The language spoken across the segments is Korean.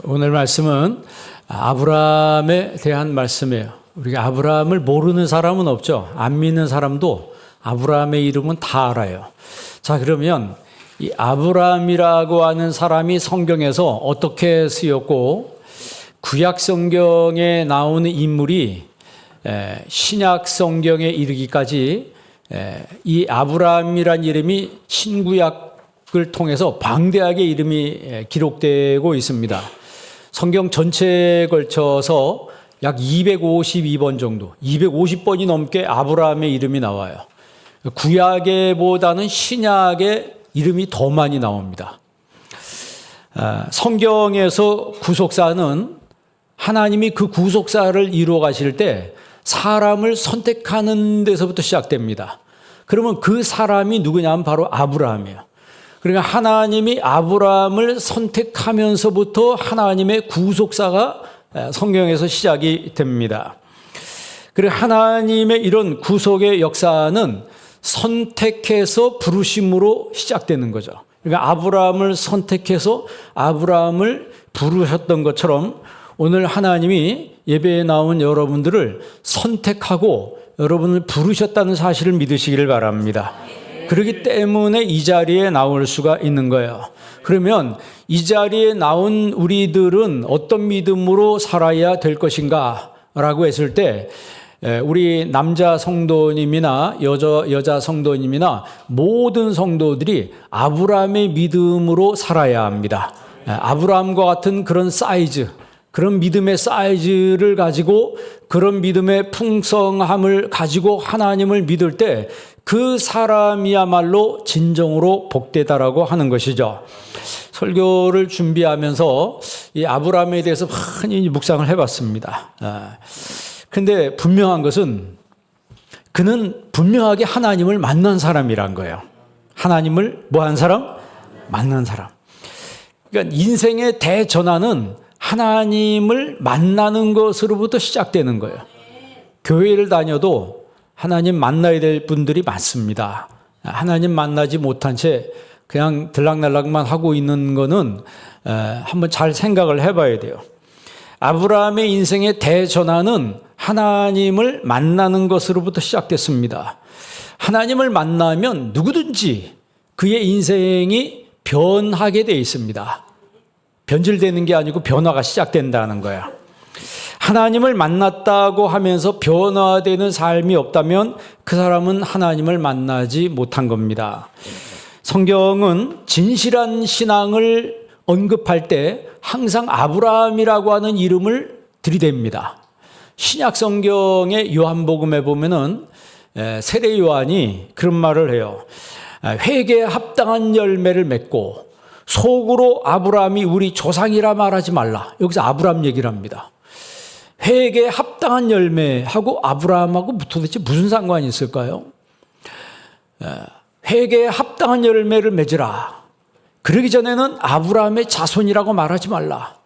오늘 말씀은 아브라함에 대한 말씀이에요. 우리가 아브라함을 모르는 사람은 없죠. 안 믿는 사람도 아브라함의 이름은 다 알아요. 자, 그러면 이 아브라함이라고 하는 사람이 성경에서 어떻게 쓰였고, 구약 성경에 나오는 인물이 신약 성경에 이르기까지 이 아브라함이란 이름이 신구약을 통해서 방대하게 이름이 기록되고 있습니다. 성경 전체에 걸쳐서 약 252번 정도, 250번이 넘게 아브라함의 이름이 나와요. 구약에보다는 신약의 이름이 더 많이 나옵니다. 성경에서 구속사는 하나님이 그 구속사를 이루어 가실 때 사람을 선택하는 데서부터 시작됩니다. 그러면 그 사람이 누구냐면 바로 아브라함이에요. 그러니까 하나님이 아브라함을 선택하면서부터 하나님의 구속사가 성경에서 시작이 됩니다. 그리고 하나님의 이런 구속의 역사는 선택해서 부르심으로 시작되는 거죠. 그러니까 아브라함을 선택해서 아브라함을 부르셨던 것처럼 오늘 하나님이 예배에 나온 여러분들을 선택하고 여러분을 부르셨다는 사실을 믿으시기를 바랍니다. 그렇기 때문에 이 자리에 나올 수가 있는 거예요. 그러면 이 자리에 나온 우리들은 어떤 믿음으로 살아야 될 것인가 라고 했을 때 우리 남자 성도님이나 여자 성도님이나 모든 성도들이 아브라함의 믿음으로 살아야 합니다. 아브라함과 같은 그런 사이즈, 그런 믿음의 사이즈를 가지고 그런 믿음의 풍성함을 가지고 하나님을 믿을 때 그 사람이야말로 진정으로 복되다라고 하는 것이죠. 설교를 준비하면서 이 아브라함에 대해서 많이 묵상을 해봤습니다. 근데 분명한 것은 그는 분명하게 하나님을 만난 사람이란 거예요. 하나님을 뭐한 사람? 만난 사람. 그러니까 인생의 대전환은 하나님을 만나는 것으로부터 시작되는 거예요. 교회를 다녀도 하나님 만나야 될 분들이 많습니다. 하나님 만나지 못한 채 그냥 들락날락만 하고 있는 거는 한번 잘 생각을 해봐야 돼요. 아브라함의 인생의 대전환은 하나님을 만나는 것으로부터 시작됐습니다. 하나님을 만나면 누구든지 그의 인생이 변하게 되어 있습니다. 변질되는 게 아니고 변화가 시작된다는 거야. 하나님을 만났다고 하면서 변화되는 삶이 없다면 그 사람은 하나님을 만나지 못한 겁니다. 성경은 진실한 신앙을 언급할 때 항상 아브라함이라고 하는 이름을 들이댑니다. 신약 성경의 요한복음에 보면은 세례 요한이 그런 말을 해요. 회개에 합당한 열매를 맺고 속으로 아브라함이 우리 조상이라 말하지 말라. 여기서 아브라함 얘기를 합니다. 회개에 합당한 열매하고 아브라함하고 도대체 무슨 상관이 있을까요? 회개에 합당한 열매를 맺으라. 그러기 전에는 아브라함의 자손이라고 말하지 말라.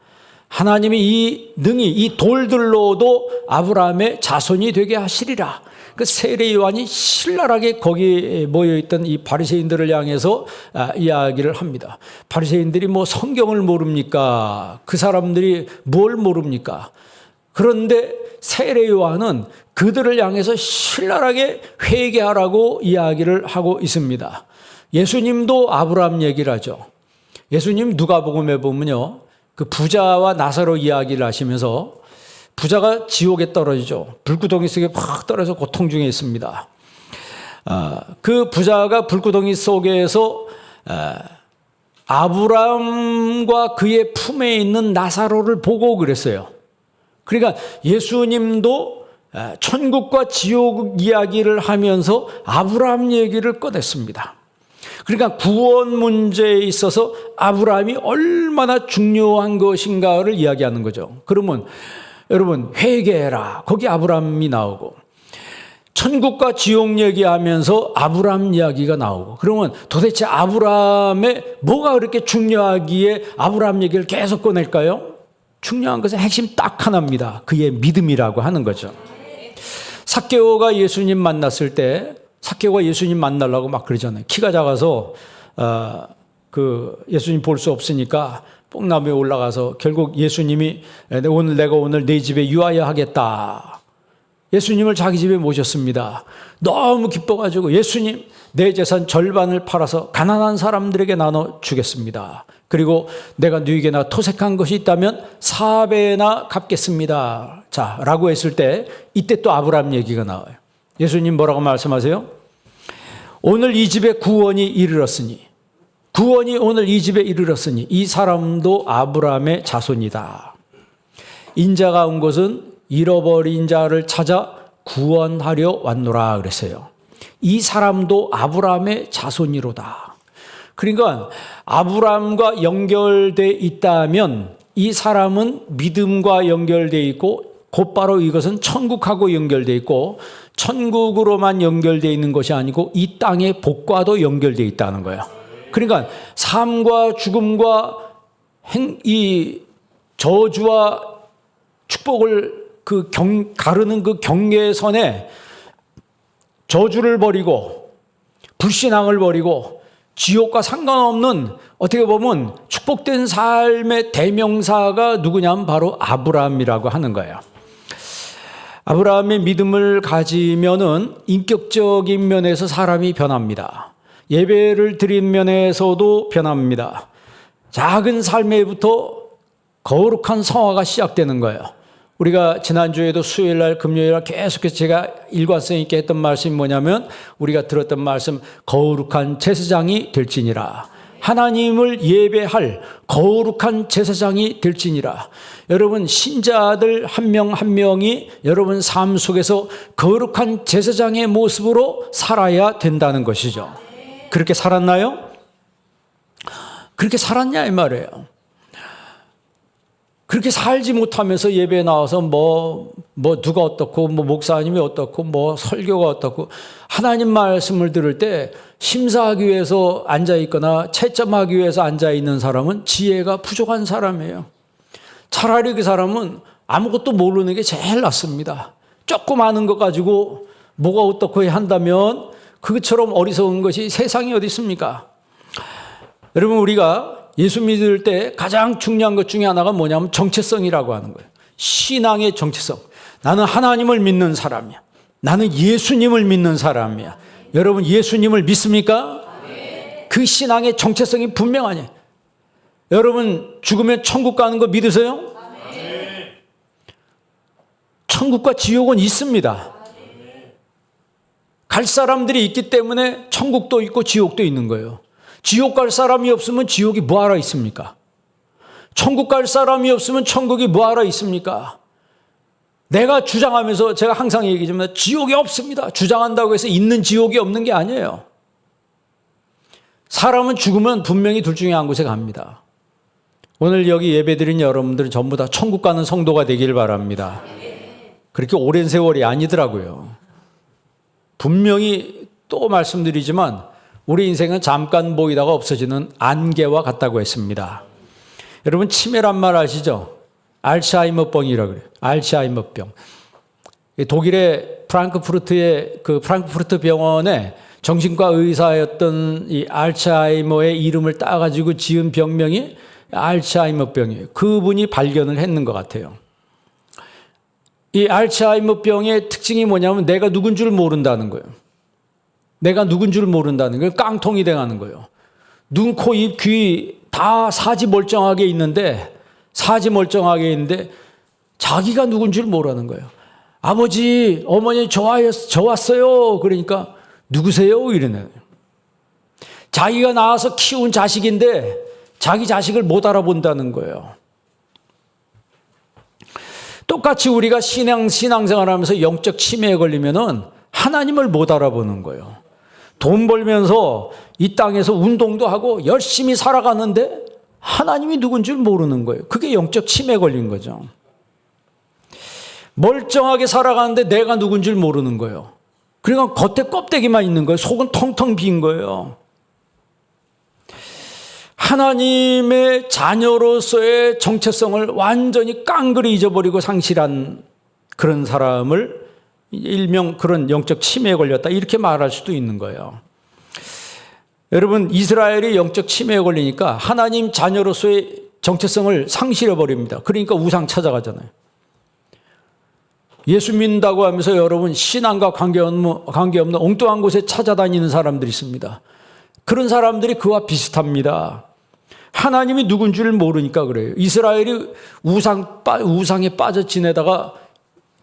하나님이 이 돌들로도 아브라함의 자손이 되게 하시리라. 그 세례 요한이 신랄하게 거기에 모여있던 이 바리새인들을 향해서 이야기를 합니다. 바리새인들이 뭐 성경을 모릅니까? 그 사람들이 뭘 모릅니까? 그런데 세례 요한은 그들을 향해서 신랄하게 회개하라고 이야기를 하고 있습니다. 예수님도 아브라함 얘기를 하죠. 예수님 누가복음에 보면요, 그 부자와 나사로 이야기를 하시면서 부자가 지옥에 떨어지죠. 불구덩이 속에 팍 떨어져서 고통 중에 있습니다. 그 부자가 불구덩이 속에서 아브라함과 그의 품에 있는 나사로를 보고 그랬어요. 그러니까 예수님도 천국과 지옥 이야기를 하면서 아브라함 얘기를 꺼냈습니다. 그러니까 구원 문제에 있어서 아브라함이 얼마나 중요한 것인가를 이야기하는 거죠. 그러면 여러분 회개해라. 거기 아브라함이 나오고 천국과 지옥 얘기하면서 아브라함 이야기가 나오고 그러면 도대체 아브라함의 뭐가 그렇게 중요하기에 아브라함 얘기를 계속 꺼낼까요? 중요한 것은 핵심 딱 하나입니다. 그의 믿음이라고 하는 거죠. 삭개오가 예수님 만났을 때 삭개오가 예수님 만나려고 막 그러잖아요. 키가 작아서 그 예수님 볼 수 없으니까 뽕나무에 올라가서 결국 예수님이 내가 오늘 네 집에 유하여 하겠다. 예수님을 자기 집에 모셨습니다. 너무 기뻐가지고 예수님 내 재산 절반을 팔아서 가난한 사람들에게 나눠 주겠습니다. 그리고 내가 너에게나 토색한 것이 있다면 4배나 갚겠습니다. 자, 라고 했을 때 이때 또 아브라함 얘기가 나와요. 예수님 뭐라고 말씀하세요? 오늘 이 집에 구원이 이르렀으니 오늘 이 집에 이르렀으니 이 사람도 아브라함의 자손이다. 인자가 온 것은 잃어버린 자를 찾아 구원하려 왔노라 그랬어요. 이 사람도 아브라함의 자손이로다. 그러니까 아브라함과 연결돼 있다면 이 사람은 믿음과 연결돼 있고 곧바로 이것은 천국하고 연결돼 있고 천국으로만 연결돼 있는 것이 아니고 이 땅의 복과도 연결돼 있다는 거예요. 그러니까 삶과 죽음과 이 저주와 축복을 가르는 그 경계선에 저주를 버리고 불신앙을 버리고 지옥과 상관없는 어떻게 보면 축복된 삶의 대명사가 누구냐면 바로 아브라함이라고 하는 거예요. 아브라함의 믿음을 가지면은 인격적인 면에서 사람이 변합니다. 예배를 드린 면에서도 변합니다. 작은 삶에부터 거룩한 성화가 시작되는 거예요. 우리가 지난주에도 수요일날 금요일날 계속해서 제가 일관성 있게 했던 말씀이 뭐냐면 우리가 들었던 말씀 거룩한 제사장이 될지니라. 하나님을 예배할 거룩한 제사장이 될지니라. 여러분 신자들 한 명 한 명이 여러분 삶 속에서 거룩한 제사장의 모습으로 살아야 된다는 것이죠. 그렇게 살았나요? 그렇게 살았냐 이 말이에요. 그렇게 살지 못하면서 예배에 나와서 뭐 누가 어떻고 뭐 목사님이 어떻고 뭐 설교가 어떻고 하나님 말씀을 들을 때 심사하기 위해서 앉아 있거나 채점하기 위해서 앉아 있는 사람은 지혜가 부족한 사람이에요. 차라리 그 사람은 아무것도 모르는 게 제일 낫습니다. 조금 아는 것 가지고 뭐가 어떻고 한다면 그것처럼 어리석은 것이 세상에 어디 있습니까? 여러분 우리가 예수 믿을 때 가장 중요한 것 중에 하나가 뭐냐면 정체성이라고 하는 거예요. 신앙의 정체성. 나는 하나님을 믿는 사람이야. 나는 예수님을 믿는 사람이야. 여러분 예수님을 믿습니까? 그 신앙의 정체성이 분명하냐. 여러분 죽으면 천국 가는 거 믿으세요? 천국과 지옥은 있습니다. 갈 사람들이 있기 때문에 천국도 있고 지옥도 있는 거예요. 지옥 갈 사람이 없으면 지옥이 뭐하러 있습니까? 천국 갈 사람이 없으면 천국이 뭐하러 있습니까? 내가 주장하면서 제가 항상 얘기하지만 지옥이 없습니다. 주장한다고 해서 있는 지옥이 없는 게 아니에요. 사람은 죽으면 분명히 둘 중에 한 곳에 갑니다. 오늘 여기 예배드린 여러분들은 전부 다 천국 가는 성도가 되길 바랍니다. 그렇게 오랜 세월이 아니더라고요. 분명히 또 말씀드리지만 우리 인생은 잠깐 보이다가 없어지는 안개와 같다고 했습니다. 여러분 치매란 말 아시죠? 알츠하이머병이라고 그래요. 알츠하이머병. 독일의 프랑크푸르트의 그 프랑크푸르트 병원에 정신과 의사였던 이 알츠하이머의 이름을 따가지고 지은 병명이 알츠하이머병이에요. 그분이 발견을 했는 것 같아요. 이 알츠하이머병의 특징이 뭐냐면 내가 누군 줄 모른다는 거예요. 내가 누군 줄 모른다는 거예요. 깡통이 돼가는 거예요. 눈, 코, 입, 귀 다 사지 멀쩡하게 있는데 자기가 누군 줄 모르는 거예요. 아버지, 어머니 저 왔어요. 그러니까 누구세요? 이러네요. 자기가 낳아서 키운 자식인데 자기 자식을 못 알아본다는 거예요. 똑같이 우리가 신앙생활 하면서 영적 치매에 걸리면은 하나님을 못 알아보는 거예요. 돈 벌면서 이 땅에서 운동도 하고 열심히 살아가는데 하나님이 누군 줄 모르는 거예요. 그게 영적 치매에 걸린 거죠. 멀쩡하게 살아가는데 내가 누군 줄 모르는 거예요. 그러니까 겉에 껍데기만 있는 거예요. 속은 텅텅 빈 거예요. 하나님의 자녀로서의 정체성을 완전히 깡그리 잊어버리고 상실한 그런 사람을 일명 그런 영적 치매에 걸렸다 이렇게 말할 수도 있는 거예요. 여러분 이스라엘이 영적 치매에 걸리니까 하나님 자녀로서의 정체성을 상실해 버립니다. 그러니까 우상 찾아가잖아요. 예수 믿는다고 하면서 여러분 신앙과 관계없는 엉뚱한 곳에 찾아다니는 사람들이 있습니다. 그런 사람들이 그와 비슷합니다. 하나님이 누군 줄 모르니까 그래요. 이스라엘이 우상에 빠져 지내다가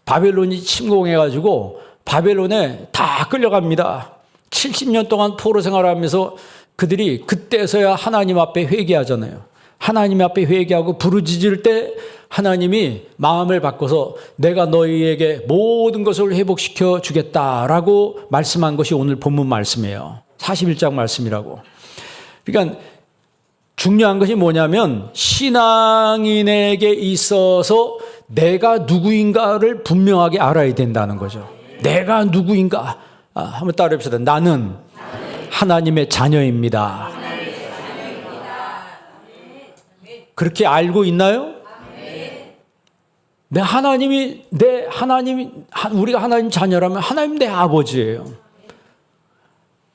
바벨론이 침공해가지고 바벨론에 다 끌려갑니다. 70년 동안 포로 생활하면서 그들이 그때서야 하나님 앞에 회개하잖아요. 하나님 앞에 회개하고 부르짖을 때 하나님이 마음을 바꿔서 내가 너희에게 모든 것을 회복시켜 주겠다라고 말씀한 것이 오늘 본문 말씀이에요. 41장 말씀이라고. 그러니까 중요한 것이 뭐냐면 신앙인에게 있어서 내가 누구인가를 분명하게 알아야 된다는 거죠. 내가 누구인가? 한번 따라해봅시다. 나는 하나님의 자녀입니다. 그렇게 알고 있나요? 우리가 하나님 자녀라면 하나님 내 아버지예요.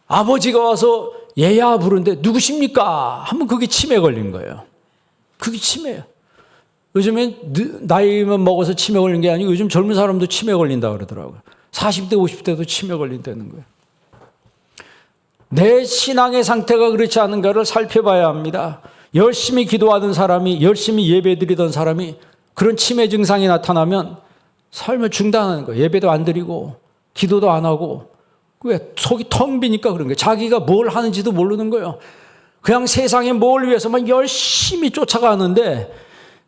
아버지가 와서 얘야 부르는데 누구십니까? 하면 그게 치매 걸린 거예요. 그게 치매예요. 요즘엔 나이만 먹어서 치매 걸린 게 아니고 요즘 젊은 사람도 치매 걸린다 그러더라고요. 40대, 50대도 치매 걸린다는 거예요. 내 신앙의 상태가 그렇지 않은가를 살펴봐야 합니다. 열심히 기도하던 사람이, 열심히 예배드리던 사람이 그런 치매 증상이 나타나면 삶을 중단하는 거예요. 예배도 안 드리고 기도도 안 하고. 왜? 속이 텅 비니까 그런 거예요. 자기가 뭘 하는지도 모르는 거예요. 그냥 세상에 뭘 위해서만 열심히 쫓아가는데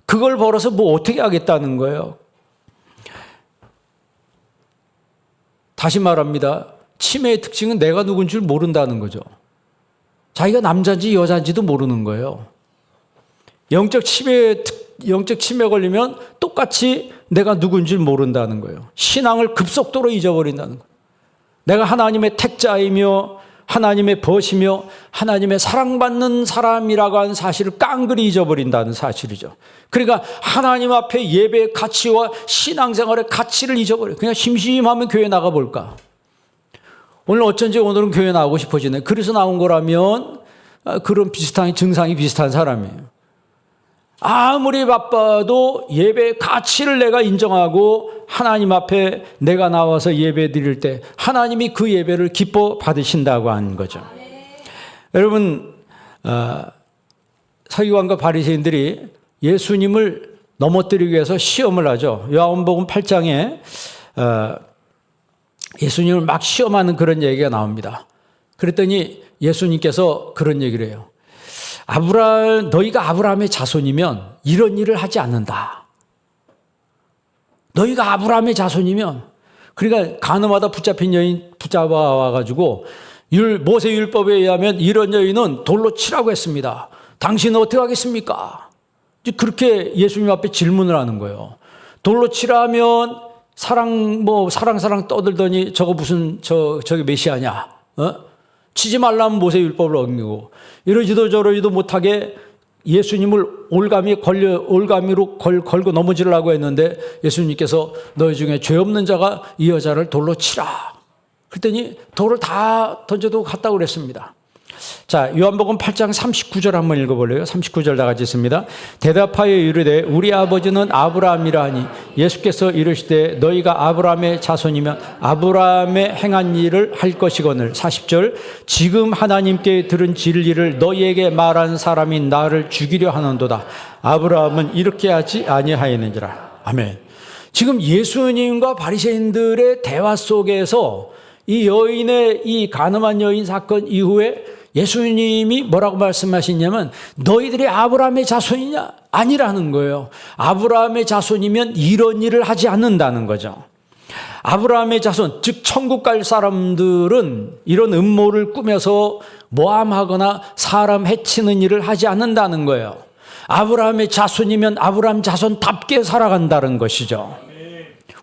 그걸 벌어서 뭐 어떻게 하겠다는 거예요. 다시 말합니다. 치매의 특징은 내가 누군 줄 모른다는 거죠. 자기가 남자인지 여자인지도 모르는 거예요. 영적 치매 걸리면 똑같이 내가 누군 줄 모른다는 거예요. 신앙을 급속도로 잊어버린다는 거예요. 내가 하나님의 택자이며 하나님의 벗이며 하나님의 사랑받는 사람이라고 하는 사실을 깡그리 잊어버린다는 사실이죠. 그러니까 하나님 앞에 예배의 가치와 신앙생활의 가치를 잊어버려요. 그냥 심심하면 교회 나가볼까. 오늘 어쩐지 오늘은 교회 나가고 싶어지네. 그래서 나온 거라면 그런 비슷한 증상이 비슷한 사람이에요. 아무리 바빠도 예배의 가치를 내가 인정하고 하나님 앞에 내가 나와서 예배 드릴 때 하나님이 그 예배를 기뻐 받으신다고 하는 거죠. 여러분, 서기관과 바리새인들이 예수님을 넘어뜨리기 위해서 시험을 하죠. 요한복음 8장에 예수님을 막 시험하는 그런 얘기가 나옵니다. 그랬더니 예수님께서 그런 얘기를 해요. 너희가 아브라함의 자손이면 이런 일을 하지 않는다. 너희가 아브라함의 자손이면, 그러니까 간음하다 붙잡힌 여인 붙잡아와가지고 모세 율법에 의하면 이런 여인은 돌로 치라고 했습니다. 당신은 어떻게 하겠습니까? 그렇게 예수님 앞에 질문을 하는 거예요. 돌로 치라면 사랑 떠들더니 저거 무슨 저게 메시아냐? 치지 말라면 모세 율법을 어기고 이러지도 저러지도 못하게 예수님을 올가미로 걸고 넘어지려고 했는데 예수님께서 너희 중에 죄 없는 자가 이 여자를 돌로 치라. 그랬더니 돌을 다 던져도 갔다고 그랬습니다. 자, 요한복음 8장 39절 한번 읽어볼래요? 39절 다 같이 있습니다. 대답하여 이르되 우리 아버지는 아브라함이라 하니 예수께서 이르시되 너희가 아브라함의 자손이면 아브라함의 행한 일을 할 것이거늘. 40절 지금 하나님께 들은 진리를 너희에게 말한 사람이 나를 죽이려 하는도다. 아브라함은 이렇게 하지 아니하였느니라. 아멘. 지금 예수님과 바리새인들의 대화 속에서 이 여인의 이 간음한 여인 사건 이후에 예수님이 뭐라고 말씀하시냐면 너희들이 아브라함의 자손이냐? 아니라는 거예요. 아브라함의 자손이면 이런 일을 하지 않는다는 거죠. 아브라함의 자손, 즉 천국 갈 사람들은 이런 음모를 꾸며서 모함하거나 사람 해치는 일을 하지 않는다는 거예요. 아브라함의 자손이면 아브라함 자손답게 살아간다는 것이죠.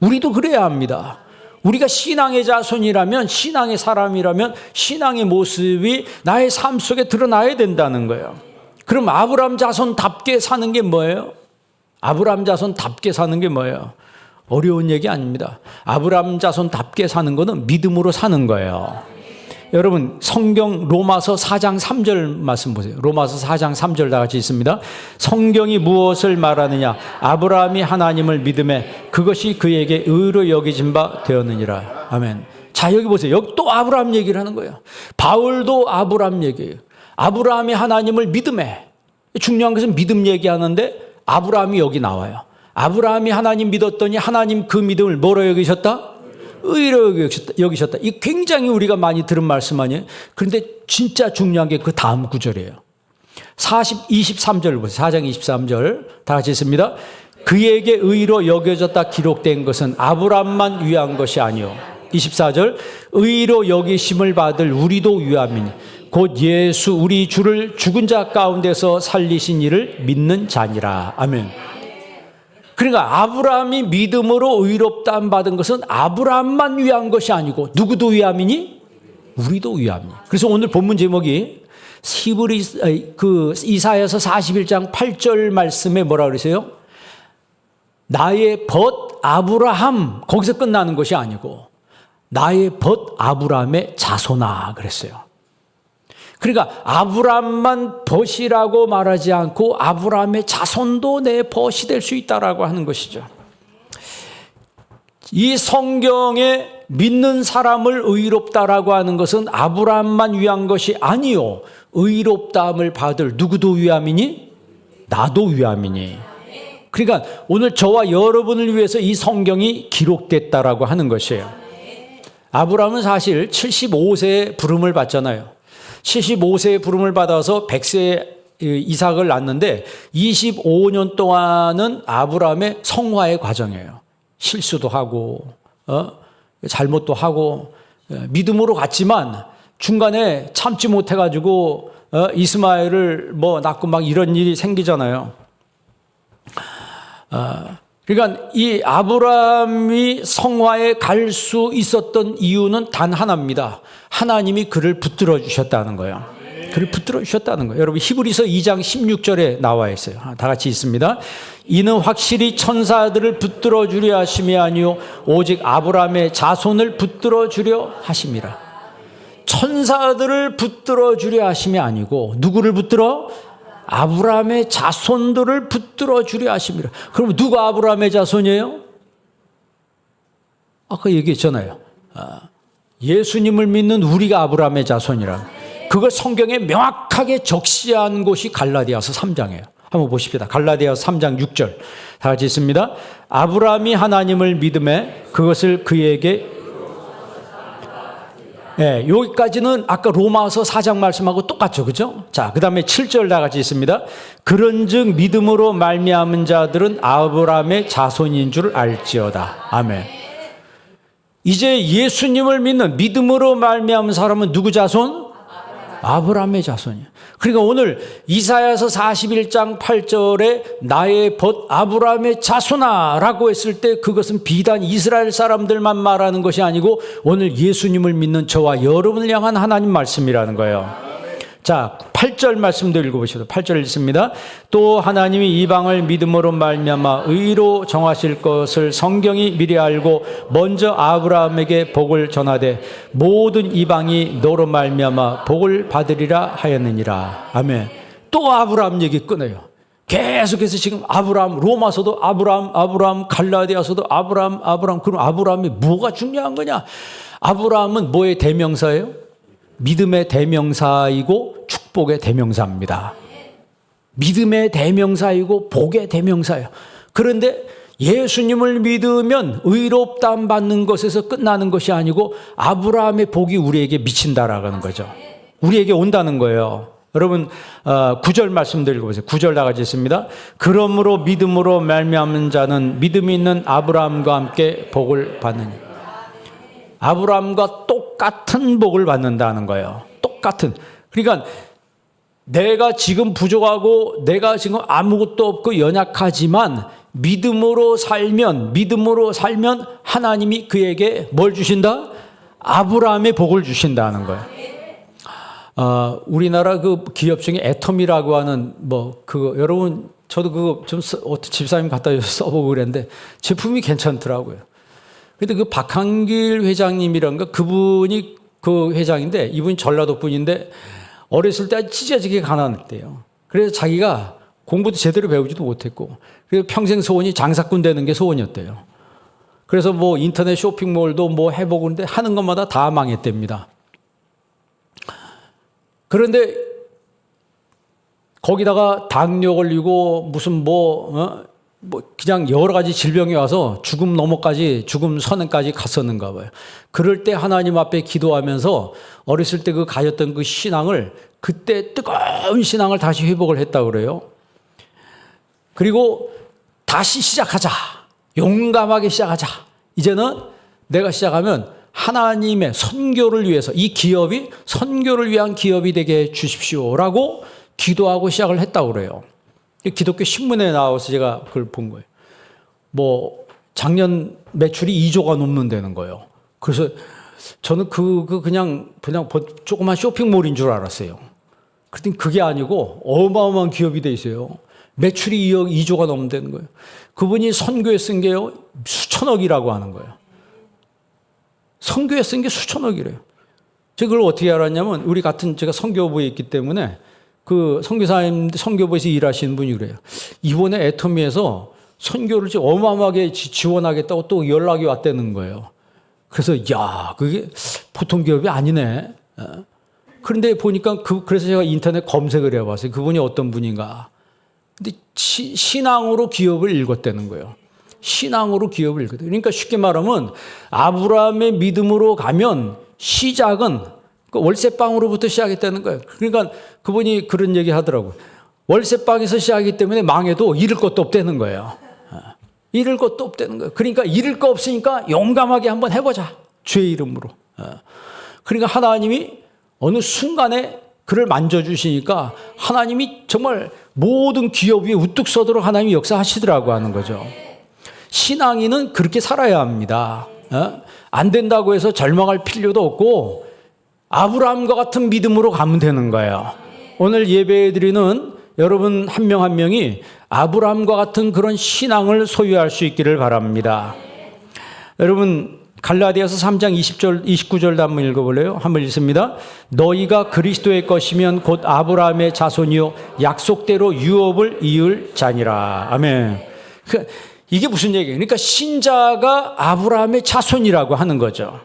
우리도 그래야 합니다. 우리가 신앙의 자손이라면, 신앙의 사람이라면 신앙의 모습이 나의 삶 속에 드러나야 된다는 거예요. 그럼 아브라함 자손답게 사는 게 뭐예요? 아브라함 자손답게 사는 게 뭐예요? 어려운 얘기 아닙니다. 아브라함 자손답게 사는 거는 믿음으로 사는 거예요. 여러분 성경 로마서 4장 3절 말씀 보세요. 로마서 4장 3절 다 같이 있습니다. 성경이 무엇을 말하느냐? 아브라함이 하나님을 믿음에 그것이 그에게 의로 여겨진 바 되었느니라. 아멘. 자, 여기 보세요. 여기 또 아브라함 얘기를 하는 거예요. 바울도 아브라함 얘기예요. 아브라함이 하나님을 믿음에, 중요한 것은 믿음 얘기하는데 아브라함이 여기 나와요. 아브라함이 하나님 믿었더니 하나님 그 믿음을 뭐로 여기셨다? 의로 여기셨다. 이 굉장히 우리가 많이 들은 말씀 아니에요? 그런데 진짜 중요한 게 그 다음 구절이에요. 23절 보세요. 4장 23절 다 같이 있습니다. 그에게 의로 여겨졌다 기록된 것은 아브라함만 위한 것이 아니요. 24절 의로 여기심을 받을 우리도 위함이니 곧 예수 우리 주를 죽은 자 가운데서 살리신 이를 믿는 자니라. 아멘. 그러니까 아브라함이 믿음으로 의롭다함 받은 것은 아브라함만 위한 것이 아니고 누구도 위함이니? 우리도 위함이니. 그래서 오늘 본문 제목이 이사야서 41장 8절 말씀에 뭐라 그러세요? 나의 벗 아브라함, 거기서 끝나는 것이 아니고 나의 벗 아브라함의 자손아 그랬어요. 그러니까 아브라함만 벗이라고 말하지 않고 아브라함의 자손도 내 벗이 될 수 있다라고 하는 것이죠. 이 성경에 믿는 사람을 의롭다라고 하는 것은 아브라함만 위한 것이 아니요. 의롭다함을 받을 누구도 위함이니? 나도 위함이니. 그러니까 오늘 저와 여러분을 위해서 이 성경이 기록됐다라고 하는 것이에요. 아브라함은 사실 75세에 부름을 받잖아요. 75세에 부름을 받아서 100세에 이삭을 낳는데 25년 동안은 아브라함의 성화의 과정이에요. 실수도 하고 잘못도 하고 믿음으로 갔지만 중간에 참지 못해가지고 이스마엘을 낳고 막 이런 일이 생기잖아요. 그러니까 이 아브라함이 성화에 갈 수 있었던 이유는 단 하나입니다. 하나님이 그를 붙들어 주셨다는 거예요. 그를 붙들어 주셨다는 거예요. 여러분 히브리서 2장 16절에 나와 있어요. 다 같이 있습니다. 이는 확실히 천사들을 붙들어 주려 하심이 아니요 오직 아브라함의 자손을 붙들어 주려 하심이라. 천사들을 붙들어 주려 하심이 아니고 누구를 붙들어? 아브라함의 자손들을 붙들어 주려 하심이라. 그럼 누가 아브라함의 자손이에요? 아까 얘기했잖아요. 예수님을 믿는 우리가 아브라함의 자손이라. 그걸 성경에 명확하게 적시한 곳이 갈라디아서 3장이에요. 한번 보십시다. 갈라디아서 3장 6절 다 같이 있습니다. 아브라함이 하나님을 믿음에 그것을 그에게 여기까지는 아까 로마서 4장 말씀하고 똑같죠. 그죠? 자, 그 다음에 7절 다 같이 있습니다. 그런즉 믿음으로 말미암은 자들은 아브라함의 자손인 줄 알지어다. 아멘. 이제 예수님을 믿는 믿음으로 말미암은 사람은 누구 자손? 아브라함의 자손이에요. 그러니까 오늘 이사야서 41장 8절에 나의 벗 아브라함의 자손아 라고 했을 때 그것은 비단 이스라엘 사람들만 말하는 것이 아니고 오늘 예수님을 믿는 저와 여러분을 향한 하나님 말씀이라는 거예요. 자, 8절 말씀도 읽어보시죠. 8절 읽습니다. 또 하나님이 이방을 믿음으로 말미암아 의로 정하실 것을 성경이 미리 알고 먼저 아브라함에게 복을 전하되 모든 이방이 너로 말미암아 복을 받으리라 하였느니라. 아멘. 또 아브라함 얘기 끊어요. 계속해서 지금 아브라함, 로마서도 아브라함, 갈라디아서도 아브라함. 그럼 아브라함이 뭐가 중요한 거냐? 아브라함은 뭐의 대명사예요? 믿음의 대명사이고 축복의 대명사입니다. 믿음의 대명사이고 복의 대명사예요. 그런데 예수님을 믿으면 의롭다함 받는 것에서 끝나는 것이 아니고 아브라함의 복이 우리에게 미친다라는 거죠. 우리에게 온다는 거예요. 여러분 9절 말씀도 읽어보세요. 9절 다 같이 있습니다. 그러므로 믿음으로 말미암는 자는 믿음이 있는 아브라함과 함께 복을 받느니라. 아브라함과 똑같은 복을 받는다는 거예요. 똑같은. 그러니까 내가 지금 부족하고 내가 지금 아무것도 없고 연약하지만 믿음으로 살면 하나님이 그에게 뭘 주신다? 아브라함의 복을 주신다는 거예요. 우리나라 그 기업 중에 애텀이라고 하는 그거 여러분 저도 그거 좀 집사님 갖다 줘서 써보고 그랬는데 제품이 괜찮더라고요. 근데 그 박한길 회장님이란가 그분이 그 회장인데 이분이 전라도 분인데 어렸을 때 아주 찢어지게 가난했대요. 그래서 자기가 공부도 제대로 배우지도 못했고 그래서 평생 소원이 장사꾼 되는 게 소원이었대요. 그래서 뭐 인터넷 쇼핑몰도 뭐 해보고 그런데 하는 것마다 다 망했답니다. 그런데 거기다가 당뇨 걸리고 무슨 뭐 그냥 여러 가지 질병이 와서 죽음 넘어까지 죽음 선언까지 갔었는가 봐요. 그럴 때 하나님 앞에 기도하면서 어렸을 때 그 가졌던 그 신앙을 그때 뜨거운 신앙을 다시 회복을 했다고 그래요. 그리고 다시 시작하자. 용감하게 시작하자. 이제는 내가 시작하면 하나님의 선교를 위해서 이 기업이 선교를 위한 기업이 되게 해 주십시오라고 기도하고 시작을 했다고 그래요. 기독교 신문에 나와서 제가 그걸 본 거예요. 뭐 작년 매출이 2조가 넘는다는 거예요. 그래서 저는 그냥 조그만 쇼핑몰인 줄 알았어요. 그랬더니 그게 아니고 어마어마한 기업이 돼 있어요. 매출이 2조가 넘는다는 거예요. 그분이 선교에 쓴 게요 수천억이라고 하는 거예요. 선교에 쓴 게 수천억이래요. 제가 그걸 어떻게 알았냐면 우리 같은 제가 선교부에 있기 때문에 그 선교사님 선교부에서 일하시는 분이 그래요. 이번에 애터미에서 선교를 어마어마하게 지원하겠다고 또 연락이 왔다는 거예요. 그래서 야 그게 보통 기업이 아니네. 그런데 보니까 그래서 제가 인터넷 검색을 해봤어요. 그분이 어떤 분인가. 근데 신앙으로 기업을 읽었다는 거예요. 신앙으로 기업을 읽었대요. 그러니까 쉽게 말하면 아브라함의 믿음으로 가면 시작은 월세방으로부터 시작했다는 거예요. 그러니까 그분이 그런 얘기 하더라고요. 월세방에서 시작하기 때문에 망해도 잃을 것도 없다는 거예요. 잃을 것도 없다는 거예요. 그러니까 잃을 거 없으니까 용감하게 한번 해보자. 주의 이름으로. 그러니까 하나님이 어느 순간에 그를 만져주시니까 하나님이 정말 모든 기업 위에 우뚝 서도록 하나님이 역사하시더라고 하는 거죠. 신앙인은 그렇게 살아야 합니다. 안 된다고 해서 절망할 필요도 없고 아브라함과 같은 믿음으로 가면 되는 거예요. 오늘 예배에 드리는 여러분 한 명 한 명이 아브라함과 같은 그런 신앙을 소유할 수 있기를 바랍니다. 여러분 갈라디아서 3장 20절 29절도 한번 읽어볼래요? 한번 읽습니다. 너희가 그리스도의 것이면 곧 아브라함의 자손이요 약속대로 유업을 이을 자니라. 아멘. 이게 무슨 얘기예요? 그러니까 신자가 아브라함의 자손이라고 하는 거죠.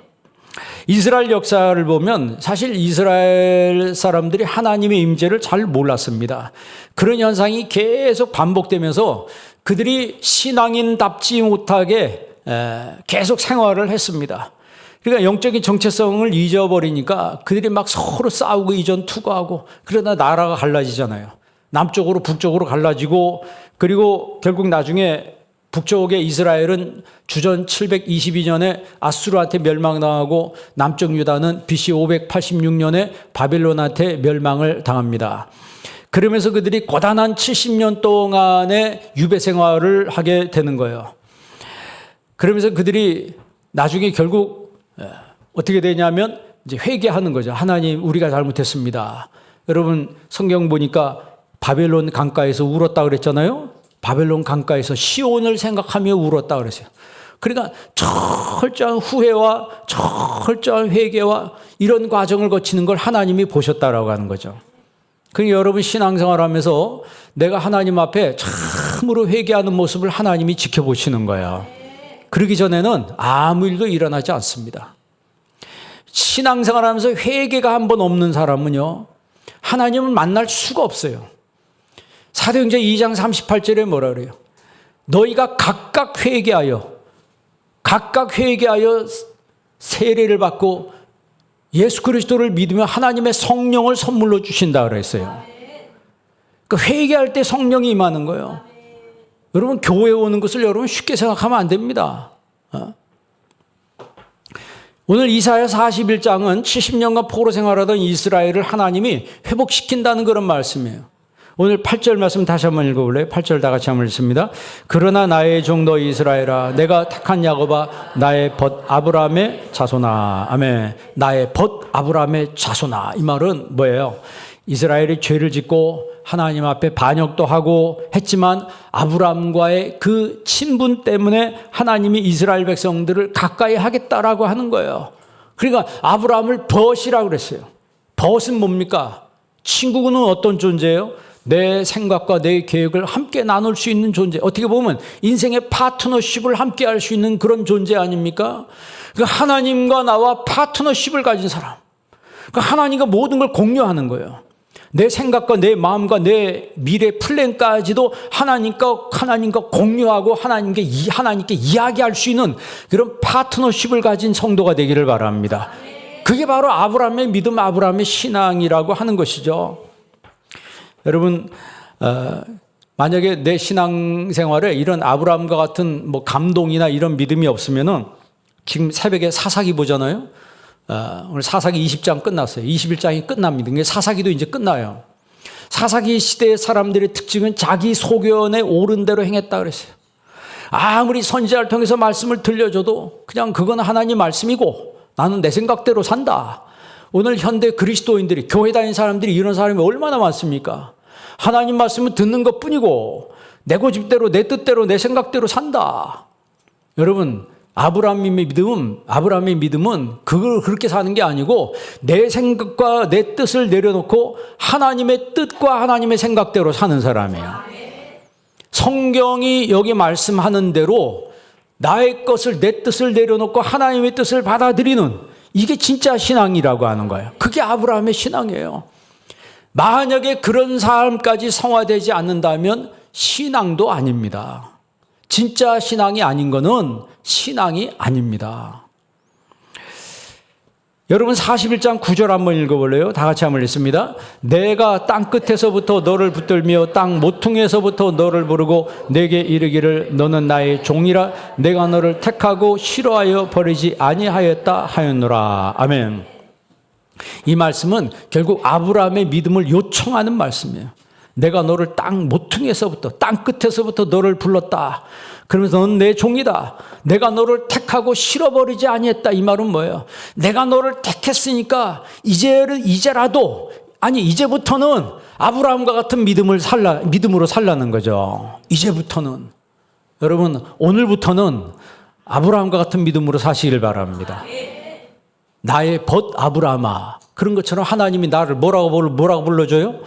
이스라엘 역사를 보면 사실 이스라엘 사람들이 하나님의 임재를 잘 몰랐습니다. 그런 현상이 계속 반복되면서 그들이 신앙인답지 못하게 계속 생활을 했습니다. 그러니까 영적인 정체성을 잊어버리니까 그들이 막 서로 싸우고 이전 투구하고 그러다 나라가 갈라지잖아요. 남쪽으로 북쪽으로 갈라지고 그리고 결국 나중에 북쪽의 이스라엘은 주전 722년에 아수르한테 멸망당하고 남쪽 유다는 BC 586년에 바벨론한테 멸망을 당합니다. 그러면서 그들이 고단한 70년 동안의 유배 생활을 하게 되는 거예요. 그러면서 그들이 나중에 결국 어떻게 되냐면 이제 회개하는 거죠. 하나님, 우리가 잘못했습니다. 여러분 성경 보니까 바벨론 강가에서 울었다 그랬잖아요. 바벨론 강가에서 시온을 생각하며 울었다 그랬어요. 그러니까 철저한 후회와 철저한 회개와 이런 과정을 거치는 걸 하나님이 보셨다라고 하는 거죠. 그러니까 여러분 신앙생활하면서 내가 하나님 앞에 참으로 회개하는 모습을 하나님이 지켜보시는 거예요. 그러기 전에는 아무 일도 일어나지 않습니다. 신앙생활하면서 회개가 한 번 없는 사람은요, 하나님을 만날 수가 없어요. 사도행전 2장 38절에 뭐라 그래요? 너희가 각각 회개하여 세례를 받고 예수 그리스도를 믿으며 하나님의 성령을 선물로 주신다 그랬어요. 그러니까 회개할 때 성령이 임하는 거예요. 여러분 교회에 오는 것을 여러분 쉽게 생각하면 안 됩니다. 오늘 이사야 41장은 70년간 포로 생활하던 이스라엘을 하나님이 회복시킨다는 그런 말씀이에요. 오늘 8절 말씀 다시 한번 읽어볼래요? 8절 다 같이 한번 읽습니다. 그러나 나의 종도 이스라엘아, 내가 택한 야곱아, 나의 벗 아브라함의 자손아. 아멘. 나의 벗 아브라함의 자손아. 이 말은 뭐예요? 이스라엘이 죄를 짓고 하나님 앞에 반역도 하고 했지만 아브라함과의 그 친분 때문에 하나님이 이스라엘 백성들을 가까이 하겠다라고 하는 거예요. 그러니까 아브라함을 벗이라고 그랬어요. 벗은 뭡니까? 친구는 어떤 존재예요? 내 생각과 내 계획을 함께 나눌 수 있는 존재. 어떻게 보면 인생의 파트너십을 함께 할 수 있는 그런 존재 아닙니까? 그러니까 하나님과 나와 파트너십을 가진 사람. 그러니까 하나님과 모든 걸 공유하는 거예요. 내 생각과 내 마음과 내 미래 플랜까지도 하나님과 공유하고 하나님께 이야기할 수 있는 그런 파트너십을 가진 성도가 되기를 바랍니다. 그게 바로 아브라함의 믿음, 아브라함의 신앙이라고 하는 것이죠. 여러분, 만약에 내 신앙생활에 이런 아브라함과 같은 뭐 감동이나 이런 믿음이 없으면은 지금 새벽에 사사기 보잖아요. 오늘 사사기 20장 끝났어요. 21장이 끝납니다. 사사기도 이제 끝나요. 사사기 시대의 사람들의 특징은 자기 소견에 옳은 대로 행했다 그랬어요. 아무리 선지자를 통해서 말씀을 들려줘도 그냥 그건 하나님 말씀이고 나는 내 생각대로 산다. 오늘 현대 그리스도인들이, 교회 다니는 사람들이 이런 사람이 얼마나 많습니까? 하나님 말씀을 듣는 것뿐이고 내 고집대로, 내 뜻대로, 내 생각대로 산다. 여러분, 아브라함의 믿음은 그걸 그렇게 사는 게 아니고 내 생각과 내 뜻을 내려놓고 하나님의 뜻과 하나님의 생각대로 사는 사람이에요. 성경이 여기 말씀하는 대로 나의 것을, 내 뜻을 내려놓고 하나님의 뜻을 받아들이는, 이게 진짜 신앙이라고 하는 거예요. 그게 아브라함의 신앙이에요. 만약에 그런 삶까지 성화되지 않는다면 신앙도 아닙니다. 진짜 신앙이 아닌 거는 신앙이 아닙니다. 여러분 41장 9절 한번 읽어볼래요? 다 같이 한번 읽습니다. 내가 땅끝에서부터 너를 붙들며 땅 모퉁이에서부터 너를 부르고 내게 이르기를 너는 나의 종이라 내가 너를 택하고 싫어하여 버리지 아니하였다 하였노라. 아멘. 이 말씀은 결국 아브라함의 믿음을 요청하는 말씀이에요. 내가 너를 땅 모퉁이에서부터, 땅 끝에서부터 너를 불렀다. 그러면서 너는 내 종이다. 내가 너를 택하고 싫어버리지 아니했다. 이 말은 뭐예요? 내가 너를 택했으니까 이제라도, 아니 이제부터는 아브라함과 같은 믿음으로 살라는 거죠. 이제부터는. 여러분, 오늘부터는 아브라함과 같은 믿음으로 사시길 바랍니다. 나의 벗 아브라함아. 그런 것처럼 하나님이 나를 뭐라고 불러줘요?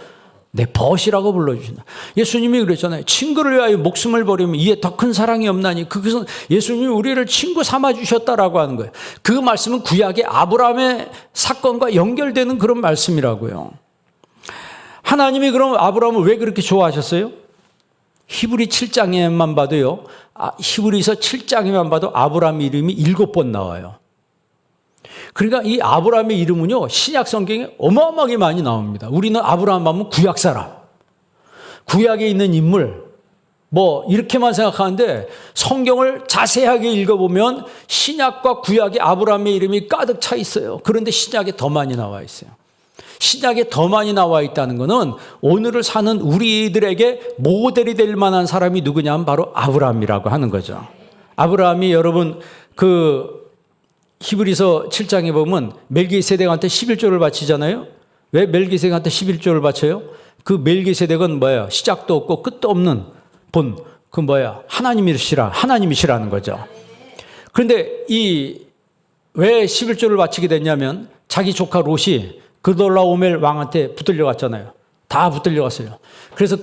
내 벗이라고 불러주신다. 예수님이 그랬잖아요. 친구를 위하여 목숨을 버리면 이에 더 큰 사랑이 없나니. 그것은 예수님이 우리를 친구 삼아주셨다라고 하는 거예요. 그 말씀은 구약의 아브라함의 사건과 연결되는 그런 말씀이라고요. 하나님이 그럼 아브라함을 왜 그렇게 좋아하셨어요? 히브리 7장에만 봐도요. 히브리서 7장에만 봐도 아브라함 이름이 7번 나와요. 그러니까 이 아브라함의 이름은요, 신약 성경에 어마어마하게 많이 나옵니다. 우리는 아브라함 하면 구약 사람, 구약에 있는 인물, 뭐 이렇게만 생각하는데 성경을 자세하게 읽어보면 신약과 구약에 아브라함의 이름이 가득 차 있어요. 그런데 신약에 더 많이 나와 있어요. 신약에 더 많이 나와 있다는 것은 오늘을 사는 우리들에게 모델이 될 만한 사람이 누구냐 하면 바로 아브라함이라고 하는 거죠. 아브라함이 여러분 히브리서 7장에 보면 멜기세덱한테 11조를 바치잖아요. 왜 멜기세덱한테 11조를 바쳐요? 그 멜기세덱은 뭐예요? 시작도 없고 끝도 없는 하나님이시라는 거죠. 그런데 왜 11조를 바치게 됐냐면 자기 조카 롯이 그돌라오멜 왕한테 붙들려 갔잖아요. 다 붙들려 갔어요. 그래서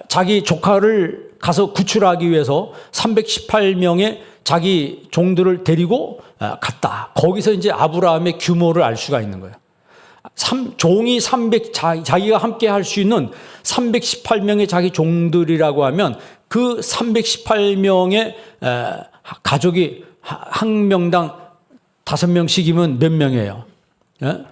자기 조카를 가서 구출하기 위해서 318명의 자기 종들을 데리고 갔다. 거기서 이제 아브라함의 규모를 알 수가 있는 거예요. 자기가 함께 할 수 있는 318명의 자기 종들이라고 하면 그 318명의 가족이 한 명당 5명씩이면 몇 명이에요? 예?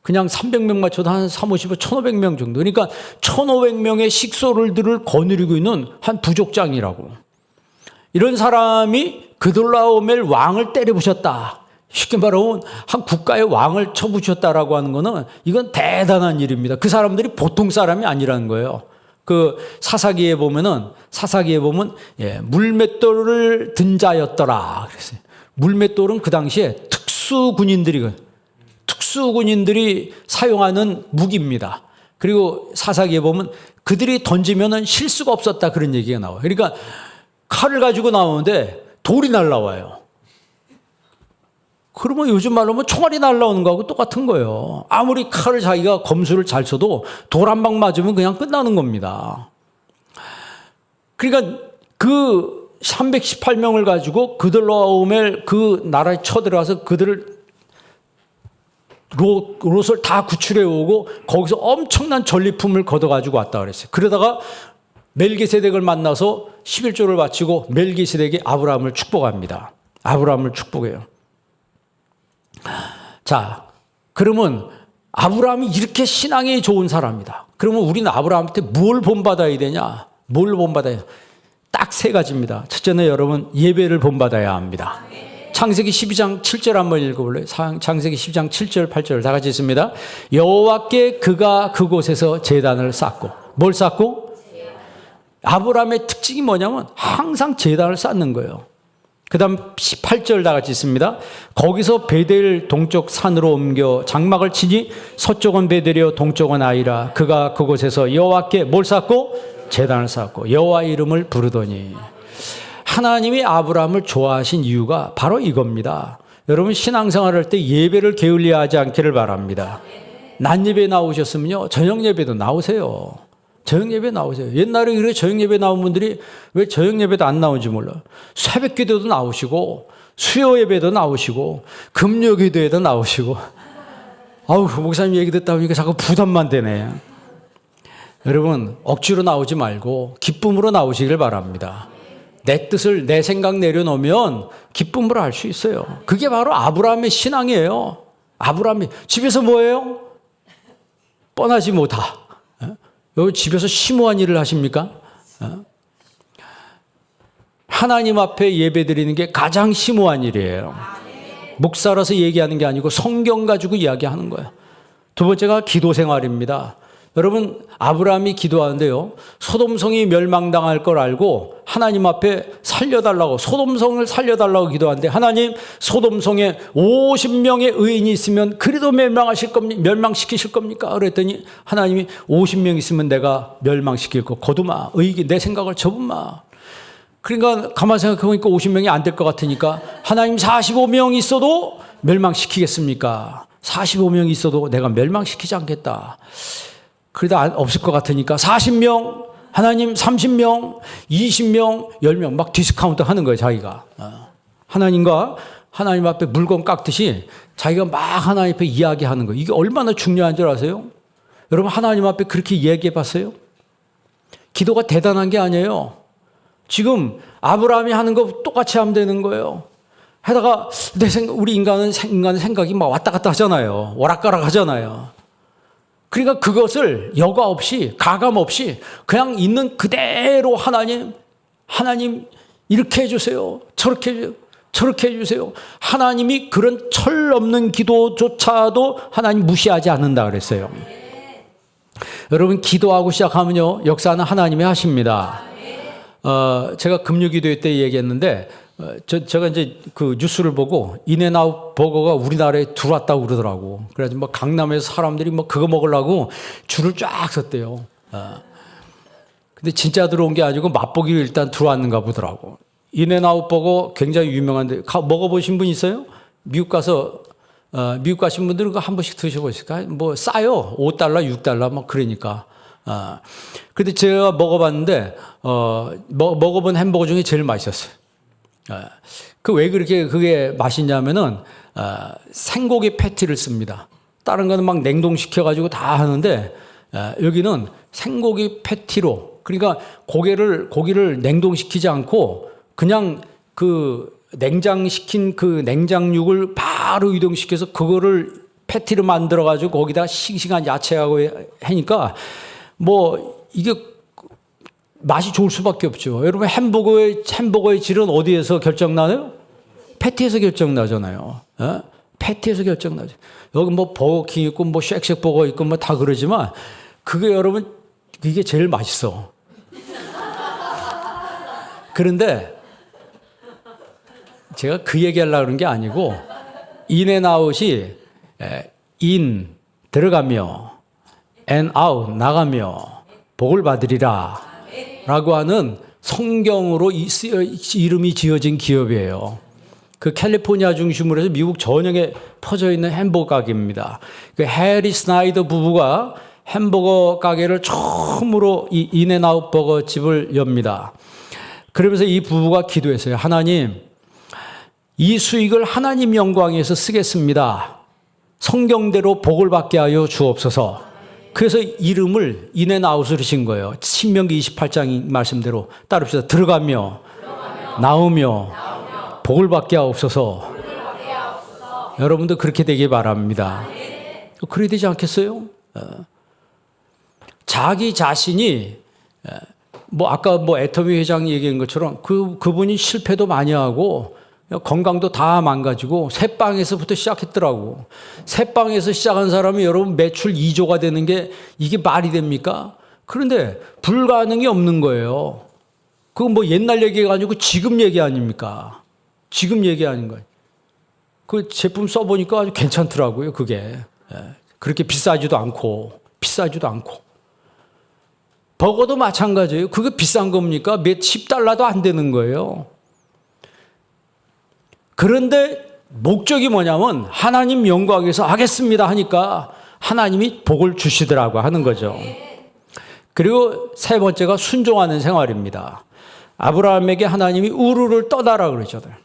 그냥 300명 맞춰도 한 350, 1500명 정도. 그러니까 1500명의 식소들을 거느리고 있는 한 부족장이라고. 이런 사람이 그돌라오멜 왕을 때려부셨다. 쉽게 말하면 한 국가의 왕을 쳐부셨다라고 하는 거는 이건 대단한 일입니다. 그 사람들이 보통 사람이 아니라는 거예요. 그 사사기에 보면 물맷돌을 든 자였더라. 그랬어요. 물맷돌은 그 당시에 특수군인들이 사용하는 무기입니다. 그리고 사사기에 보면 그들이 던지면은 실수가 없었다 그런 얘기가 나와요. 그러니까 칼을 가지고 나오는데 돌이 날라와요. 그러면 요즘 말로 하면 총알이 날라오는 거하고 똑같은 거예요. 아무리 칼을 자기가 검술을 잘 써도 돌 한 방 맞으면 그냥 끝나는 겁니다. 그러니까 그 318명을 가지고 그들라오멜 그 나라에 쳐들어가서 그들을 롯을 다 구출해 오고 거기서 엄청난 전리품을 걷어가지고 왔다 그랬어요. 그러다가 멜기세덱을 만나서 11조를 바치고 멜기세덱이 아브라함을 축복합니다. 아브라함을 축복해요. 자, 그러면 아브라함이 이렇게 신앙이 좋은 사람이다. 그러면 우리는 아브라함한테 뭘 본받아야 되냐? 뭘 본받아야? 딱 세 가지입니다. 첫째는 여러분 예배를 본받아야 합니다. 창세기 12장 7절 한번 읽어볼래요? 창세기 12장 7절 8절 다 같이 있습니다. 여호와께 그가 그곳에서 제단을 쌓고 뭘 쌓고? 아브라함의 특징이 뭐냐면 항상 제단을 쌓는 거예요. 그 다음 18절 다 같이 있습니다. 거기서 베델 동쪽 산으로 옮겨 장막을 치니 서쪽은 베델이요 동쪽은 아이라 그가 그곳에서 여호와께 뭘 쌓고? 제단을 쌓고 여호와의 이름을 부르더니 하나님이 아브라함을 좋아하신 이유가 바로 이겁니다. 여러분 신앙생활할 때 예배를 게을리하지 않기를 바랍니다. 낮 예배 나오셨으면요 저녁 예배도 나오세요. 저녁 예배 나오세요. 옛날에 그렇게 저녁 예배 나온 분들이 왜 저녁 예배도 안 나오는지 몰라요. 새벽 기도도 나오시고 수요 예배도 나오시고 금요 기도에도 나오시고 아우 목사님 얘기 듣다 보니까 자꾸 부담만 되네. 여러분 억지로 나오지 말고 기쁨으로 나오시길 바랍니다. 내 뜻을 내 생각 내려놓으면 기쁨으로 할 수 있어요. 그게 바로 아브라함의 신앙이에요. 아브라함이 집에서 뭐예요? 뻔하지 못하. 여기 집에서 심오한 일을 하십니까? 하나님 앞에 예배 드리는 게 가장 심오한 일이에요. 목사라서 얘기하는 게 아니고 성경 가지고 이야기하는 거예요. 두 번째가 기도 생활입니다. 여러분 아브라함이 기도하는데요. 소돔성이 멸망당할 걸 알고 하나님 앞에 살려달라고 소돔성을 살려달라고 기도하는데 하나님 소돔성에 50명의 의인이 있으면 그래도 멸망시키실 겁니까? 그랬더니 하나님이 50명 있으면 내가 멸망시킬 거 거두마 의기 내 생각을 접으마. 그러니까 가만히 생각해보니까 50명이 안 될 것 같으니까 하나님 45명 있어도 멸망시키겠습니까? 45명 있어도 내가 멸망시키지 않겠다. 그래도 없을 것 같으니까 40명, 하나님 30명, 20명, 10명 막 디스카운트 하는 거예요, 자기가. 하나님과 하나님 앞에 물건 깎듯이 자기가 막 하나님 앞에 이야기하는 거예요. 이게 얼마나 중요한 줄 아세요? 여러분 하나님 앞에 그렇게 이야기해 봤어요? 기도가 대단한 게 아니에요. 지금 아브라함이 하는 거 똑같이 하면 되는 거예요. 하다가 우리 인간의 생각이 막 왔다 갔다 하잖아요. 오락가락 하잖아요. 그러니까 그것을 여과 없이 가감 없이 그냥 있는 그대로 하나님 이렇게 해주세요. 저렇게 해주세요. 하나님이 그런 철 없는 기도조차도 하나님 무시하지 않는다 그랬어요. 여러분 기도하고 시작하면요 역사는 하나님이 하십니다. 제가 금요기도회 때 얘기했는데 제가 이제 그 뉴스를 보고 인앤아웃 버거가 우리나라에 들어왔다고 그러더라고. 그래서 뭐 강남에서 사람들이 뭐 그거 먹으려고 줄을 쫙 섰대요. 근데 진짜 들어온 게 아니고 맛보기로 일단 들어왔는가 보더라고. 인앤아웃 버거 굉장히 유명한데 먹어보신 분 있어요? 미국 가신 분들은 한 번씩 드셔보실까요? 뭐 싸요. $5, $6 막 그러니까. 근데 제가 먹어봤는데 먹어본 햄버거 중에 제일 맛있었어요. 그 왜 그렇게 그게 맛있냐면은 생고기 패티를 씁니다. 다른 거는 막 냉동시켜가지고 다 하는데 여기는 생고기 패티로 그러니까 고기를 냉동시키지 않고 그냥 그 냉장시킨 그 냉장육을 바로 이동시켜서 그거를 패티로 만들어가지고 거기다 싱싱한 야채하고 하니까 뭐 이게 맛이 좋을 수밖에 없죠. 여러분 햄버거의 질은 어디에서 결정나요? 패티에서 결정나잖아요. 패티에서 결정나죠. 여기 뭐 버거킹 있고 뭐 쉑쉑버거 있고 뭐 다 그러지만 그게 여러분 이게 제일 맛있어. 그런데 제가 그 얘기하려고 그런 게 아니고 인앤아웃이 인 들어가며 앤 아웃 나가며 복을 받으리라 라고 하는 성경으로 이름이 지어진 기업이에요. 그 캘리포니아 중심으로 해서 미국 전역에 퍼져 있는 햄버거 가게입니다. 그 해리 스나이더 부부가 햄버거 가게를 처음으로 이 인앤아웃 버거 집을 엽니다. 그러면서 이 부부가 기도했어요. 하나님, 이 수익을 하나님 영광에 위해서 쓰겠습니다. 성경대로 복을 받게 하여 주옵소서. 그래서 이름을 인앤아웃으로 하신 거예요. 신명기 28장 말씀대로 따릅시다. 들어가며 나오며 복을 받게 하옵소서. 여러분도 그렇게 되길 바랍니다. 그래야 되지 않겠어요? 자기 자신이 아까 애터미 회장이 얘기한 것처럼 그분이 실패도 많이 하고 건강도 다 망가지고 새빵에서부터 시작했더라고. 새빵에서 시작한 사람이 여러분 매출 2조가 되는 게 이게 말이 됩니까? 그런데 불가능이 없는 거예요. 그건 옛날 얘기가 아니고 지금 얘기 아닙니까? 지금 얘기 아닌 거예요. 그 제품 써보니까 아주 괜찮더라고요, 그게. 그렇게 비싸지도 않고. 버거도 마찬가지예요. 그게 비싼 겁니까? 몇 10달러도 안 되는 거예요. 그런데 목적이 뭐냐면 하나님 영광 위해서 하겠습니다 하니까 하나님이 복을 주시더라고 하는 거죠. 그리고 세 번째가 순종하는 생활입니다. 아브라함에게 하나님이 우르를 떠나라 그러잖아요.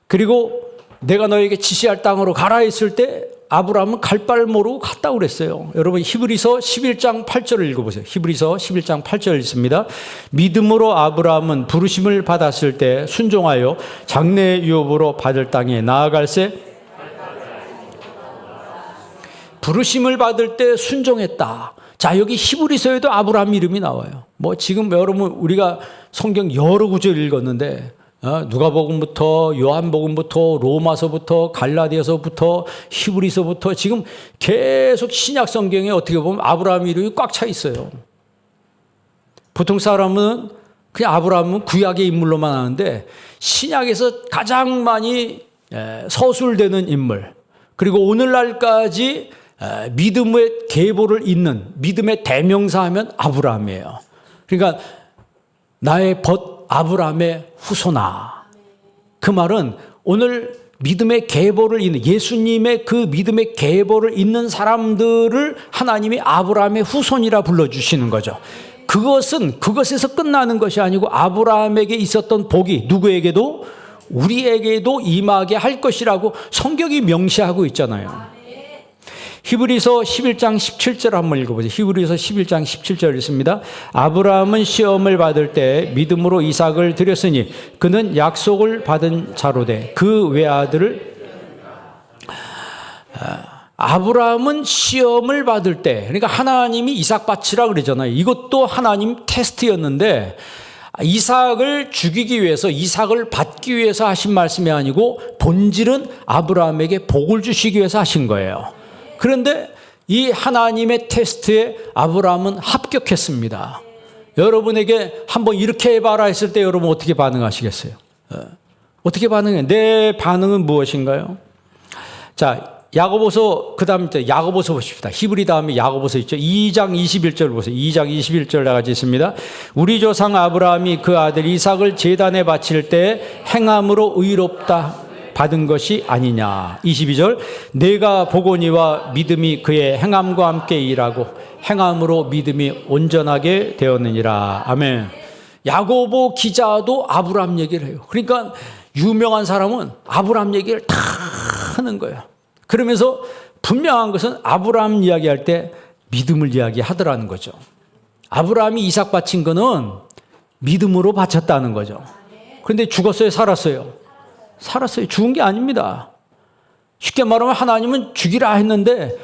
그리고 내가 너에게 지시할 땅으로 가라 했을 때 아브라함은 갈 바를 모르고 갔다고 그랬어요. 여러분 히브리서 11장 8절을 읽어보세요. 히브리서 11장 8절 읽습니다. 믿음으로 아브라함은 부르심을 받았을 때 순종하여 장래 유업으로 받을 땅에 나아갈새. 부르심을 받을 때 순종했다. 자, 여기 히브리서에도 아브라함 이름이 나와요. 지금 여러분 우리가 성경 여러 구절 읽었는데 누가복음부터 요한복음부터 로마서부터 갈라디아서부터 히브리서부터 지금 계속 신약 성경에 어떻게 보면 아브라함 이름이 꽉 차 있어요. 보통 사람은 그냥 아브라함은 구약의 인물로만 아는데 신약에서 가장 많이 서술되는 인물, 그리고 오늘날까지 믿음의 계보를 잇는 믿음의 대명사 하면 아브라함이에요. 그러니까 나의 벗 아브라함의 후손아. 그 말은 오늘 믿음의 계보를 잇는 예수님의 그 믿음의 계보를 잇는 사람들을 하나님이 아브라함의 후손이라 불러주시는 거죠. 그것에서 끝나는 것이 아니고 아브라함에게 있었던 복이 누구에게도 우리에게도 임하게 할 것이라고 성경이 명시하고 있잖아요. 히브리서 11장 17절 한번 읽어보세요. 히브리서 11장 17절 읽습니다. 아브라함은 시험을 받을 때 믿음으로 이삭을 드렸으니 그는 약속을 받은 자로되 그 외아들을. 아브라함은 시험을 받을 때, 그러니까 하나님이 이삭 바치라 그러잖아요. 이것도 하나님 테스트였는데 이삭을 죽이기 위해서, 이삭을 받기 위해서 하신 말씀이 아니고 본질은 아브라함에게 복을 주시기 위해서 하신 거예요. 그런데 이 하나님의 테스트에 아브라함은 합격했습니다. 여러분에게 한번 이렇게 해봐라 했을 때 여러분 어떻게 반응하시겠어요? 어떻게 반응해요? 내 반응은 무엇인가요? 자, 야고보서, 그 다음 야고보서 보십시다. 히브리 다음에 야고보서 있죠. 2장 21절 보세요. 2장 21절 나같이 있습니다. 우리 조상 아브라함이 그 아들 이삭을 제단에 바칠 때 행함으로 의롭다 받은 것이 아니냐. 22절 내가 보거니와 믿음이 그의 행함과 함께 일하고 행함으로 믿음이 온전하게 되었느니라. 아멘. 야고보 기자도 아브라함 얘기를 해요. 그러니까 유명한 사람은 아브라함 얘기를 다 하는 거예요. 그러면서 분명한 것은 아브라함 이야기할 때 믿음을 이야기하더라는 거죠. 아브라함이 이삭 바친 거는 믿음으로 바쳤다는 거죠. 그런데 죽었어요, 살았어요? 살았어요. 죽은 게 아닙니다. 쉽게 말하면 하나님은 죽이라 했는데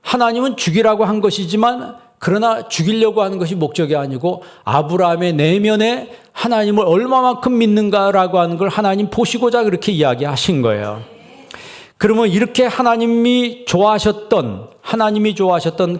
하나님은 죽이라고 한 것이지만 그러나 죽이려고 하는 것이 목적이 아니고 아브라함의 내면에 하나님을 얼마만큼 믿는가라고 하는 걸 하나님 보시고자 그렇게 이야기하신 거예요. 그러면 이렇게 하나님이 좋아하셨던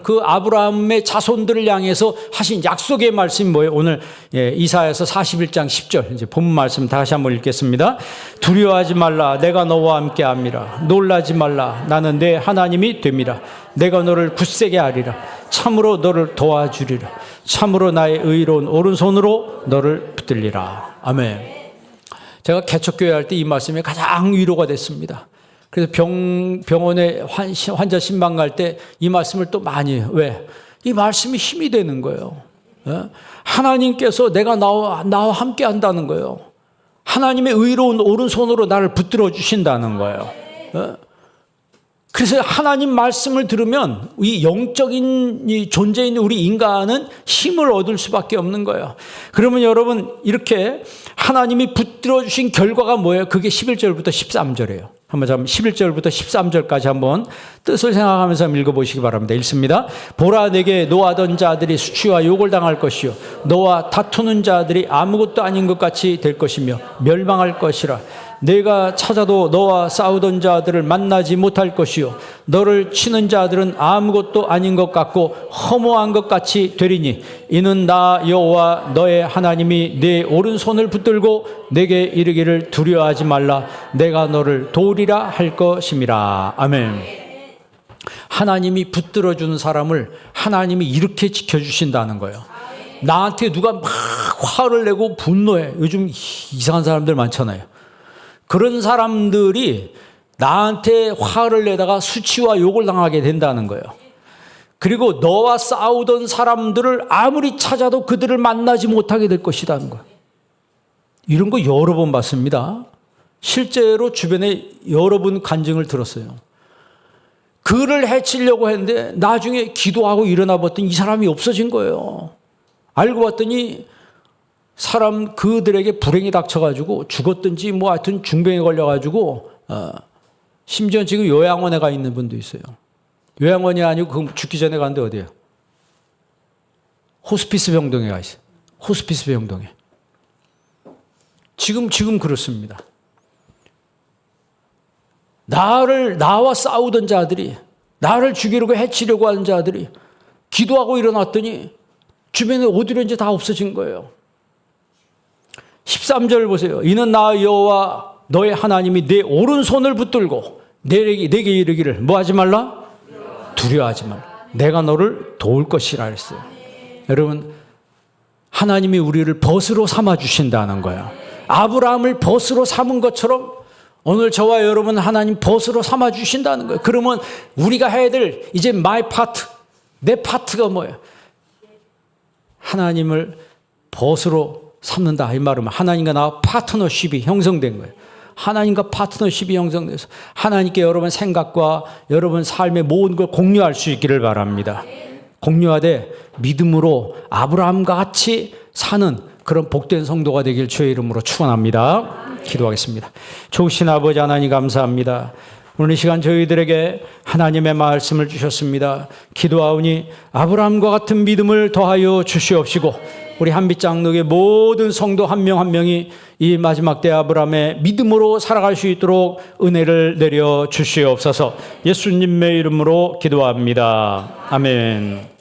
그 아브라함의 자손들을 향해서 하신 약속의 말씀이 뭐예요? 오늘 이사야서 41장 10절 이제 본문 말씀 다시 한번 읽겠습니다. 두려워하지 말라, 내가 너와 함께 함이라. 놀라지 말라, 나는 내 하나님이 됨이라. 내가 너를 굳세게 하리라. 참으로 너를 도와주리라. 참으로 나의 의로운 오른손으로 너를 붙들리라. 아멘. 제가 개척교회 할 때 이 말씀이 가장 위로가 됐습니다. 그래서 병원에 환자 신방 갈 때 이 말씀을 또 많이 해요. 왜? 이 말씀이 힘이 되는 거예요. 하나님께서 내가 나와 함께 한다는 거예요. 하나님의 의로운 오른손으로 나를 붙들어 주신다는 거예요. 그래서 하나님 말씀을 들으면 이 영적인 이 존재인 우리 인간은 힘을 얻을 수밖에 없는 거예요. 그러면 여러분 이렇게 하나님이 붙들어 주신 결과가 뭐예요? 그게 11절부터 13절이에요. 한번 11절부터 13절까지 한번 뜻을 생각하면서 읽어보시기 바랍니다. 읽습니다. 보라, 내게 노하던 자들이 수치와 욕을 당할 것이요 너와 다투는 자들이 아무것도 아닌 것 같이 될 것이며 멸망할 것이라. 내가 찾아도 너와 싸우던 자들을 만나지 못할 것이요 너를 치는 자들은 아무것도 아닌 것 같고 허무한 것 같이 되리니 이는 나 여호와 너의 하나님이 네 오른손을 붙들고 내게 이르기를 두려워하지 말라. 내가 너를 도우리라 할 것임이라. 아멘. 하나님이 붙들어주는 사람을 하나님이 이렇게 지켜주신다는 거예요. 나한테 누가 막 화를 내고 분노해. 요즘 이상한 사람들 많잖아요. 그런 사람들이 나한테 화를 내다가 수치와 욕을 당하게 된다는 거예요. 그리고 너와 싸우던 사람들을 아무리 찾아도 그들을 만나지 못하게 될 것이라는 거예요. 이런 거 여러 번 봤습니다. 실제로 주변에 여러 번 간증을 들었어요. 그를 해치려고 했는데 나중에 기도하고 일어나 봤더니 이 사람이 없어진 거예요. 알고 봤더니 사람 그들에게 불행이 닥쳐가지고 죽었든지 뭐 하여튼 중병에 걸려가지고 심지어 지금 요양원에 가 있는 분도 있어요. 요양원이 아니고 그 죽기 전에 갔는데 어디예요? 호스피스 병동에 가 있어요. 호스피스 병동에. 지금 그렇습니다. 나와 싸우던 자들이, 나를 죽이려고 해치려고 하는 자들이 기도하고 일어났더니 주변에 어디론지 다 없어진 거예요. 13절 보세요. 이는 나 여호와 너의 하나님이 내 오른손을 붙들고 내게 이르기를 뭐 하지 말라? 두려워하지 말라. 내가 너를 도울 것이라 했어요. 여러분, 하나님이 우리를 벗으로 삼아 주신다는 거예요. 아브라함을 벗으로 삼은 것처럼 오늘 저와 여러분 하나님 벗으로 삼아 주신다는 거예요. 그러면 우리가 해야 될 이제 my part, 내 파트가 뭐예요? 하나님을 벗으로 삼는다 이 말은 하나님과 나와 파트너십이 형성된 거예요. 하나님과 파트너십이 형성돼서 하나님께 여러분 생각과 여러분 삶의 모든 걸 공유할 수 있기를 바랍니다. 공유하되 믿음으로 아브라함과 같이 사는 그런 복된 성도가 되길 주의 이름으로 축원합니다. 기도하겠습니다. 좋으신 아버지 하나님 감사합니다. 오늘 이 시간 저희들에게 하나님의 말씀을 주셨습니다. 기도하오니 아브라함과 같은 믿음을 더하여 주시옵시고 우리 한빛 장로의 모든 성도 한 명 한 명이 이 마지막 때 아브라함의 믿음으로 살아갈 수 있도록 은혜를 내려 주시옵소서. 예수님의 이름으로 기도합니다. 아멘.